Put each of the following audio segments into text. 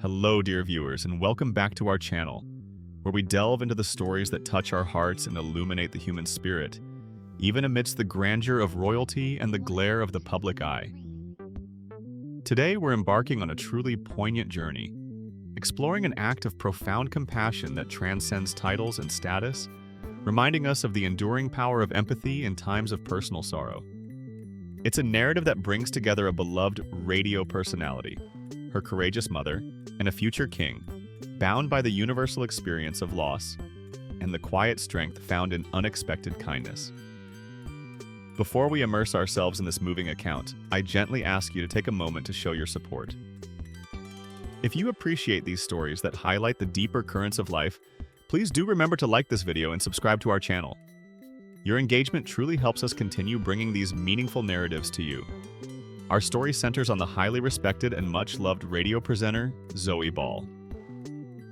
Hello, dear viewers, and welcome back to our channel, where we delve into the stories that touch our hearts and illuminate the human spirit, even amidst the grandeur of royalty and the glare of the public eye. Today, we're embarking on a truly poignant journey, exploring an act of profound compassion that transcends titles and status, reminding us of the enduring power of empathy in times of personal sorrow. It's a narrative that brings together a beloved radio personality, her courageous mother, and a future king, bound by the universal experience of loss and the quiet strength found in unexpected kindness. Before we immerse ourselves in this moving account, I gently ask you to take a moment to show your support. If you appreciate these stories that highlight the deeper currents of life, please do remember to like this video and subscribe to our channel. Your engagement truly helps us continue bringing these meaningful narratives to you. Our story centers on the highly respected and much-loved radio presenter, Zoe Ball.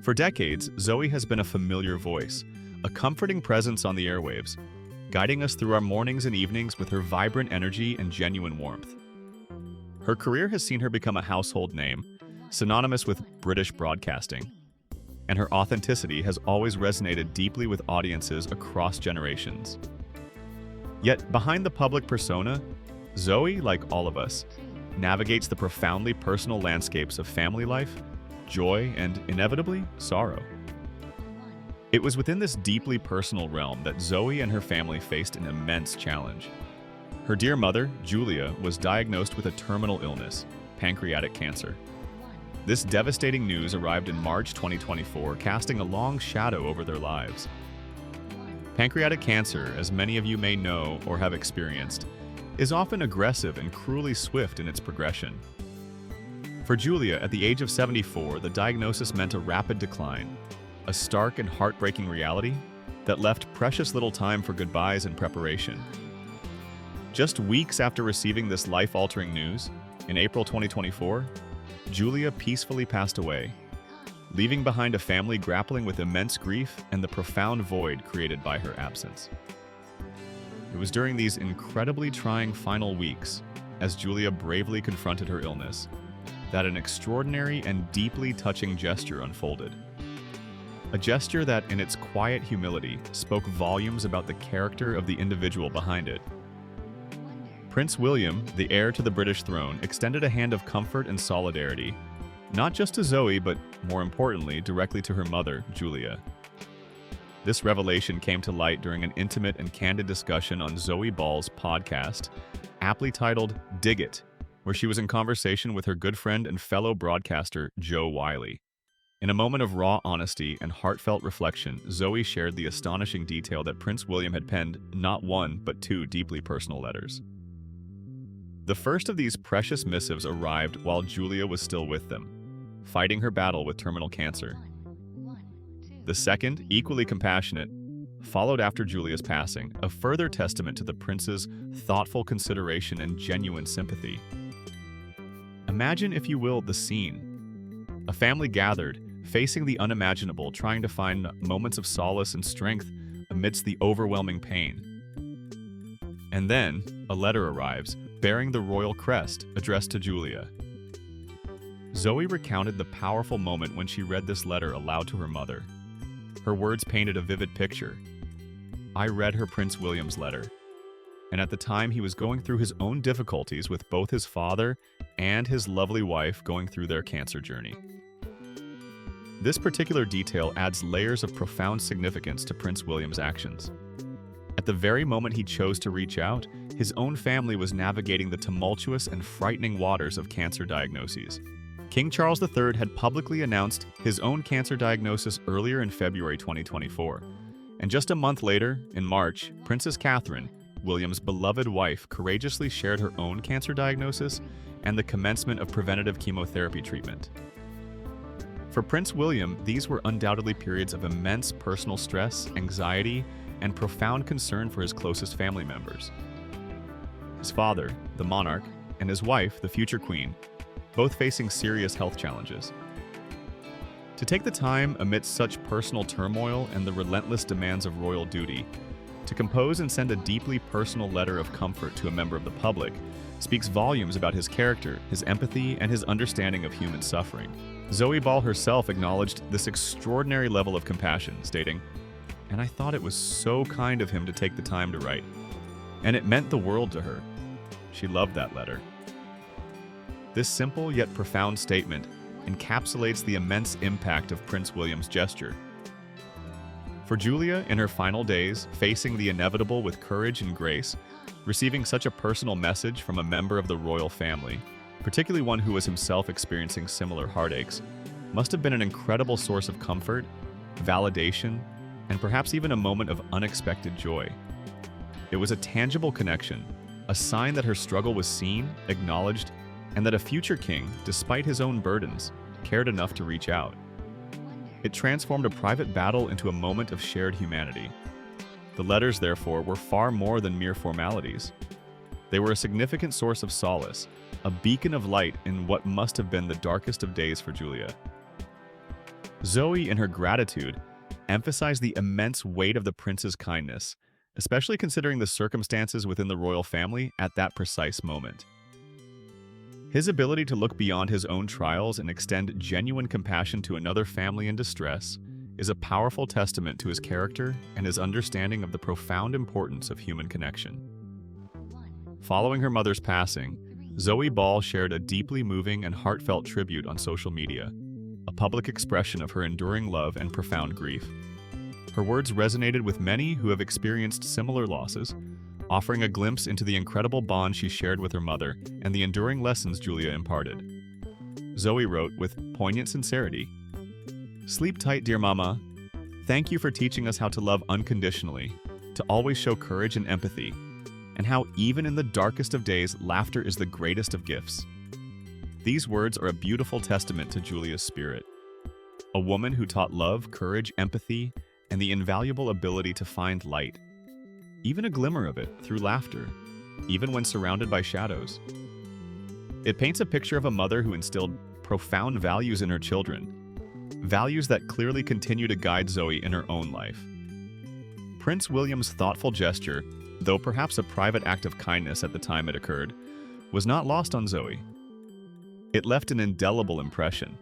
For decades, Zoe has been a familiar voice, a comforting presence on the airwaves, guiding us through our mornings and evenings with her vibrant energy and genuine warmth. Her career has seen her become a household name, synonymous with British broadcasting, and her authenticity has always resonated deeply with audiences across generations. Yet, behind the public persona, Zoe, like all of us, navigates the profoundly personal landscapes of family life, joy, and, inevitably, sorrow. It was within this deeply personal realm that Zoe and her family faced an immense challenge. Her dear mother, Julia, was diagnosed with a terminal illness, pancreatic cancer. This devastating news arrived in March 2024, casting a long shadow over their lives. Pancreatic cancer, as many of you may know or have experienced, is often aggressive and cruelly swift in its progression. For Julia, at the age of 74, the diagnosis meant a rapid decline, a stark and heartbreaking reality that left precious little time for goodbyes and preparation. Just weeks after receiving this life-altering news, in April 2024, Julia peacefully passed away, leaving behind a family grappling with immense grief and the profound void created by her absence. It was during these incredibly trying final weeks, as Julia bravely confronted her illness, that an extraordinary and deeply touching gesture unfolded. A gesture that, in its quiet humility, spoke volumes about the character of the individual behind it. Prince William, the heir to the British throne, extended a hand of comfort and solidarity, not just to Zoe, but, more importantly, directly to her mother, Julia. This revelation came to light during an intimate and candid discussion on Zoe Ball's podcast, aptly titled Dig It, where she was in conversation with her good friend and fellow broadcaster, Joe Wiley. In a moment of raw honesty and heartfelt reflection, Zoe shared the astonishing detail that Prince William had penned not one, but two deeply personal letters. The first of these precious missives arrived while Julia was still with them, fighting her battle with terminal cancer. The second, equally compassionate, followed after Julia's passing, a further testament to the prince's thoughtful consideration and genuine sympathy. Imagine, if you will, the scene. A family gathered, facing the unimaginable, trying to find moments of solace and strength amidst the overwhelming pain. And then, a letter arrives, bearing the royal crest, addressed to Julia. Zoe recounted the powerful moment when she read this letter aloud to her mother. Her words painted a vivid picture. I read her Prince William's letter, and at the time he was going through his own difficulties with both his father and his lovely wife going through their cancer journey. This particular detail adds layers of profound significance to Prince William's actions. At the very moment he chose to reach out, his own family was navigating the tumultuous and frightening waters of cancer diagnoses. King Charles III had publicly announced his own cancer diagnosis earlier in February 2024, and just a month later, in March, Princess Catherine, William's beloved wife, courageously shared her own cancer diagnosis and the commencement of preventative chemotherapy treatment. For Prince William, these were undoubtedly periods of immense personal stress, anxiety, and profound concern for his closest family members. His father, the monarch, and his wife, the future queen, both facing serious health challenges. To take the time amidst such personal turmoil and the relentless demands of royal duty, To compose and send a deeply personal letter of comfort to a member of the public speaks volumes about his character, his empathy, and his understanding of human suffering. Zoe Ball herself acknowledged this extraordinary level of compassion, stating, "And I thought it was so kind of him to take the time to write. And it meant the world to her. She loved that letter." This simple yet profound statement encapsulates the immense impact of Prince William's gesture. For Julia, in her final days, facing the inevitable with courage and grace, receiving such a personal message from a member of the royal family, particularly one who was himself experiencing similar heartaches, must have been an incredible source of comfort, validation, and perhaps even a moment of unexpected joy. It was a tangible connection, a sign that her struggle was seen, acknowledged, and that a future king, despite his own burdens, cared enough to reach out. It transformed a private battle into a moment of shared humanity. The letters, therefore, were far more than mere formalities. They were a significant source of solace, a beacon of light in what must have been the darkest of days for Julia. Zoe, in her gratitude, emphasized the immense weight of the prince's kindness, especially considering the circumstances within the royal family at that precise moment. His ability to look beyond his own trials and extend genuine compassion to another family in distress is a powerful testament to his character and his understanding of the profound importance of human connection. Following her mother's passing, Zoe Ball shared a deeply moving and heartfelt tribute on social media, a public expression of her enduring love and profound grief. Her words resonated with many who have experienced similar losses, offering a glimpse into the incredible bond she shared with her mother and the enduring lessons Julia imparted. Zoe wrote with poignant sincerity, "Sleep tight, dear Mama. Thank you for teaching us how to love unconditionally, to always show courage and empathy, and how even in the darkest of days, laughter is the greatest of gifts." These words are a beautiful testament to Julia's spirit. A woman who taught love, courage, empathy, and the invaluable ability to find light, even a glimmer of it, through laughter, even when surrounded by shadows. It paints a picture of a mother who instilled profound values in her children, values that clearly continue to guide Zoe in her own life. Prince William's thoughtful gesture, though perhaps a private act of kindness at the time it occurred, was not lost on Zoe. It left an indelible impression,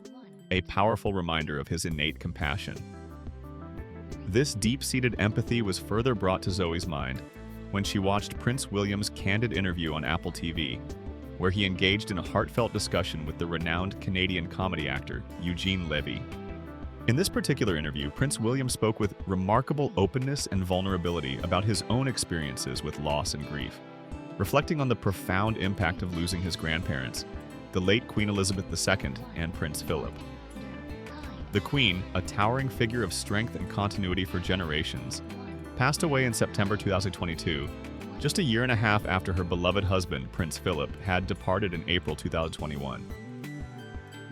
a powerful reminder of his innate compassion. This deep-seated empathy was further brought to Zoe's mind when she watched Prince William's candid interview on Apple TV, where he engaged in a heartfelt discussion with the renowned Canadian comedy actor Eugene Levy. In this particular interview, Prince William spoke with remarkable openness and vulnerability about his own experiences with loss and grief, reflecting on the profound impact of losing his grandparents, the late Queen Elizabeth II and Prince Philip. The Queen, a towering figure of strength and continuity for generations, passed away in September 2022, just a year and a half after her beloved husband, Prince Philip, had departed in April 2021.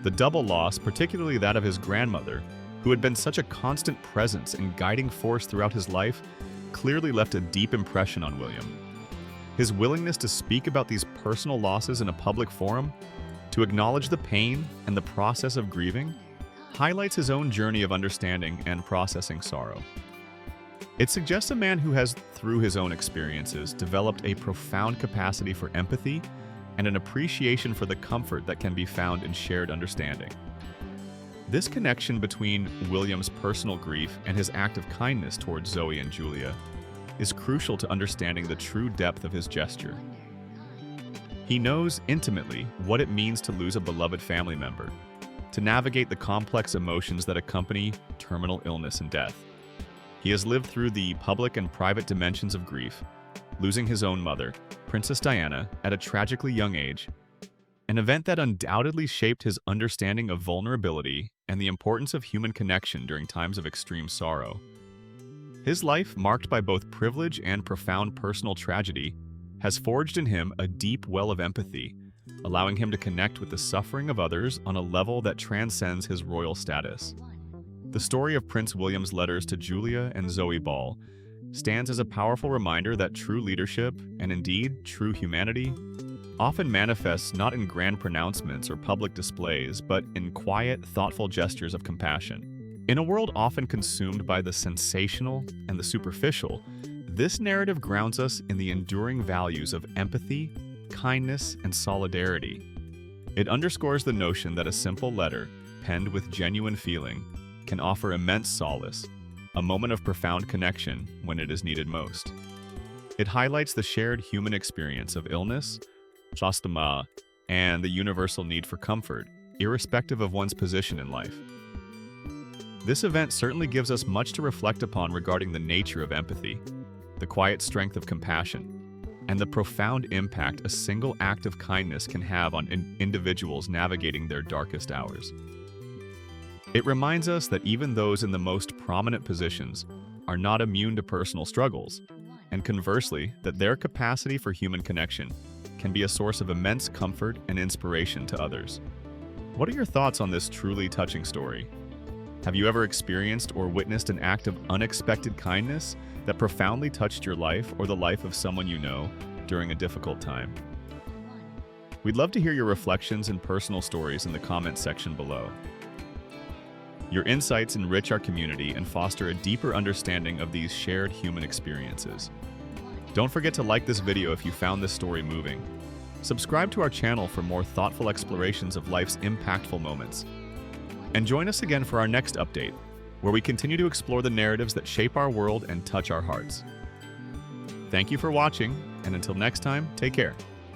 The double loss, particularly that of his grandmother, who had been such a constant presence and guiding force throughout his life, clearly left a deep impression on William. His willingness to speak about these personal losses in a public forum, to acknowledge the pain and the process of grieving, highlights his own journey of understanding and processing sorrow. It suggests a man who has, through his own experiences, developed a profound capacity for empathy and an appreciation for the comfort that can be found in shared understanding. This connection between William's personal grief and his act of kindness towards Zoe and Julia is crucial to understanding the true depth of his gesture. He knows intimately what it means to lose a beloved family member, to navigate the complex emotions that accompany terminal illness and death. He has lived through the public and private dimensions of grief, losing his own mother, Princess Diana, at a tragically young age, an event that undoubtedly shaped his understanding of vulnerability and the importance of human connection during times of extreme sorrow. His life, marked by both privilege and profound personal tragedy, has forged in him a deep well of empathy, allowing him to connect with the suffering of others on a level that transcends his royal status. The story of Prince William's letters to Julia and Zoe Ball stands as a powerful reminder that true leadership, and indeed true humanity, often manifests not in grand pronouncements or public displays, but in quiet, thoughtful gestures of compassion. In a world often consumed by the sensational and the superficial, This narrative grounds us in the enduring values of empathy, kindness, and solidarity. It underscores the notion that a simple letter, penned with genuine feeling, can offer immense solace, a moment of profound connection when it is needed most. It highlights the shared human experience of illness, shastama, and the universal need for comfort, irrespective of one's position in life. This event certainly gives us much to reflect upon regarding the nature of empathy, the quiet strength of compassion, and the profound impact a single act of kindness can have on individuals navigating their darkest hours. It reminds us that even those in the most prominent positions are not immune to personal struggles, and conversely, that their capacity for human connection can be a source of immense comfort and inspiration to others. What are your thoughts on this truly touching story? Have you ever experienced or witnessed an act of unexpected kindness that profoundly touched your life or the life of someone you know during a difficult time? We'd love to hear your reflections and personal stories in the comments section below. Your insights enrich our community and foster a deeper understanding of these shared human experiences. Don't forget to like this video if you found this story moving. Subscribe to our channel for more thoughtful explorations of life's impactful moments. And join us again for our next update, where we continue to explore the narratives that shape our world and touch our hearts. Thank you for watching, and until next time, take care.